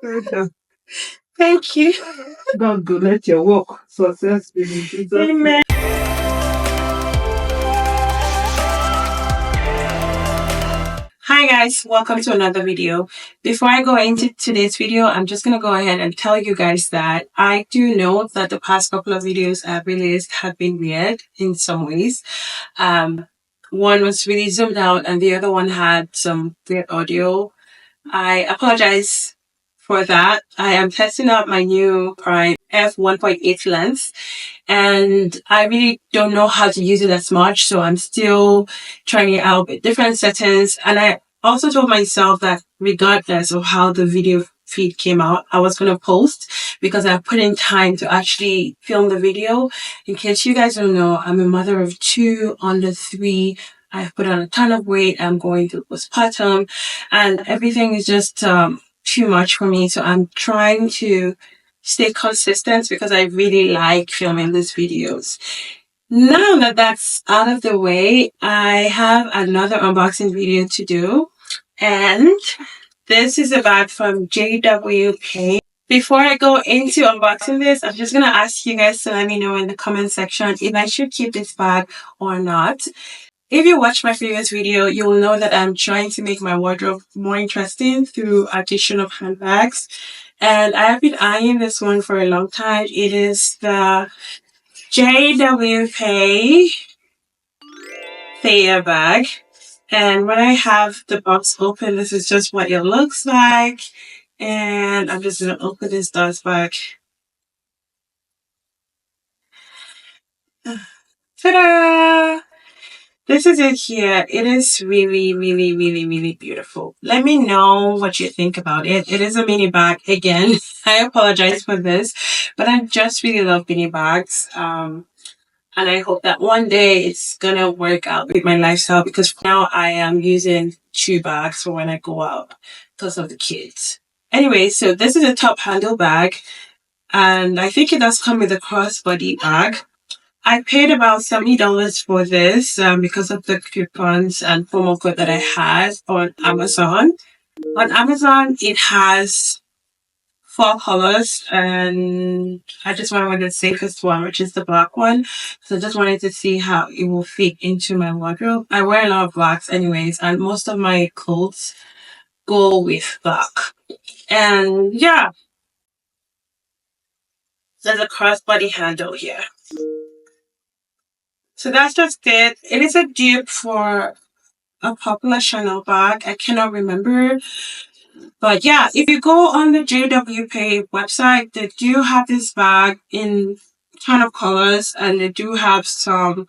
Thank you. God go let your work success be in Jesus' name. Amen. Hi guys, welcome to another video. Before I go into today's video, I'm just going to go ahead and tell you guys that I do know that the past couple of videos I've released have been weird in some ways. One was really zoomed out and the other one had some weird audio. I apologize for that. I am testing out my new Prime f1.8 lens and I really don't know how to use it as much, so I'm still trying it out with different settings. And I also told myself that regardless of how the video feed came out, I was going to post because I put in time to actually film the video. In case you guys don't know, I'm a mother of 2 under 3. I've put on a ton of weight. I'm going through postpartum and everything is just too much for me. So I'm trying to stay consistent because I really like filming these videos. Now that that's out of the way, I have another unboxing video to do. And this is a bag from JW PEI. Before I go into unboxing this, I'm just going to ask you guys to let me know in the comment section if I should keep this bag or not. If you watch my previous video, you will know that I'm trying to make my wardrobe more interesting through addition of handbags. And I have been eyeing this one for a long time. It is the JW PEI Thea bag. And when I have the box open, this is just what it looks like. And I'm just going to open this dust bag. Ta-da! This is it here. It is really, really, really, really beautiful. Let me know what you think about it. It is a mini bag. Again, I apologize for this, but I just really love mini bags. And I hope that one day it's gonna work out with my lifestyle because now I am using 2 bags for when I go out because of the kids. Anyway, so this is a top handle bag and I think it does come with a crossbody bag. I paid about $70 for this because of the coupons and promo code that I had on Amazon. On Amazon, it has 4 colors and I just went with the safest one, which is the black one. So I just wanted to see how it will fit into my wardrobe. I wear a lot of blacks anyways, and most of my clothes go with black. And yeah, there's a crossbody handle here. So that's just it. It is a dupe for a popular Chanel bag. I cannot remember. But yeah, if you go on the JW PEI website, they do have this bag in a ton of colors and they do have some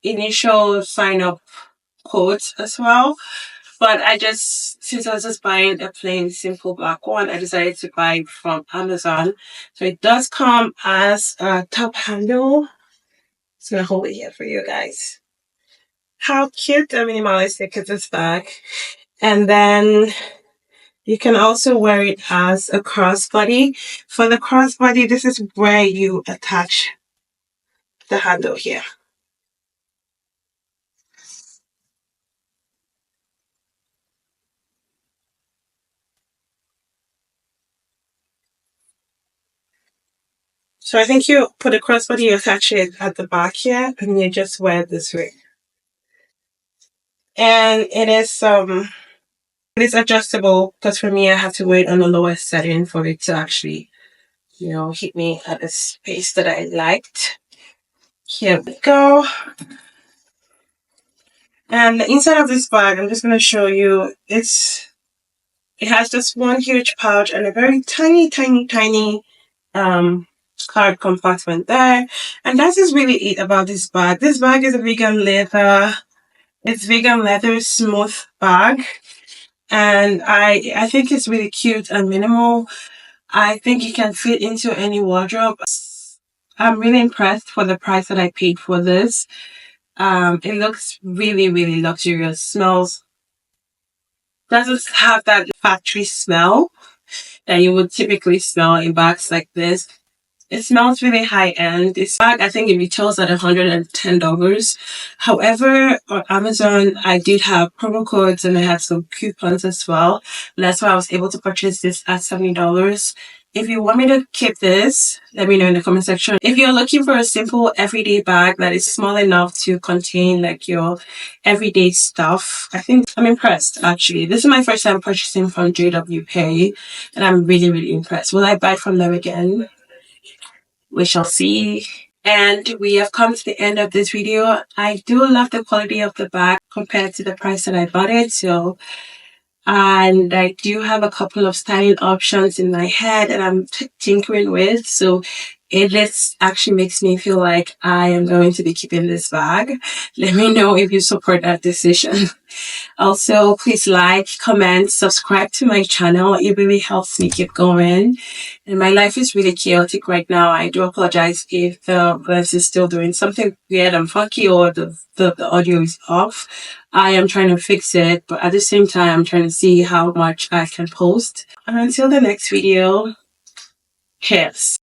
initial sign up codes as well. But since I was just buying a plain simple black one, I decided to buy it from Amazon. So it does come as a top handle. Just gonna hold it here for you guys. How cute and minimalistic is this bag? And then you can also wear it as a crossbody. For the crossbody, this is where you attach the handle here. So I think you put a crossbody, you attach it at the back here, and you just wear it this way. And it is adjustable because for me, I have to wait on the lowest setting for it to actually, hit me at a space that I liked. Here we go. And the inside of this bag, I'm just going to show you, it has just one huge pouch and a very tiny, tiny, tiny card compartment there. And that is really it about this bag. This bag is a vegan leather. It's vegan leather smooth bag. And I think it's really cute and minimal. I think it can fit into any wardrobe. I'm really impressed for the price that I paid for this. It looks really, really luxurious. Smells, doesn't have that factory smell that you would typically smell in bags like this. It smells really high end. This bag, I think it retails at $110. However, on Amazon, I did have promo codes and I had some coupons as well. That's why I was able to purchase this at $70. If you want me to keep this, let me know in the comment section. If you're looking for a simple everyday bag that is small enough to contain like your everyday stuff, I think I'm impressed actually. This is my first time purchasing from JW PEI and I'm really, really impressed. Will I buy from them again? We shall see. And we have come to the end of this video. I do love the quality of the bag compared to the price that I bought it. And I do have a couple of styling options in my head that I'm tinkering with. So this actually makes me feel like I am going to be keeping this bag. Let me know if you support that decision. Also, please like, comment, subscribe to my channel. It really helps me keep going. And my life is really chaotic right now. I do apologize if the lens is still doing something weird and funky or the audio is off. I am trying to fix it, but at the same time, I'm trying to see how much I can post. And until the next video, cheers.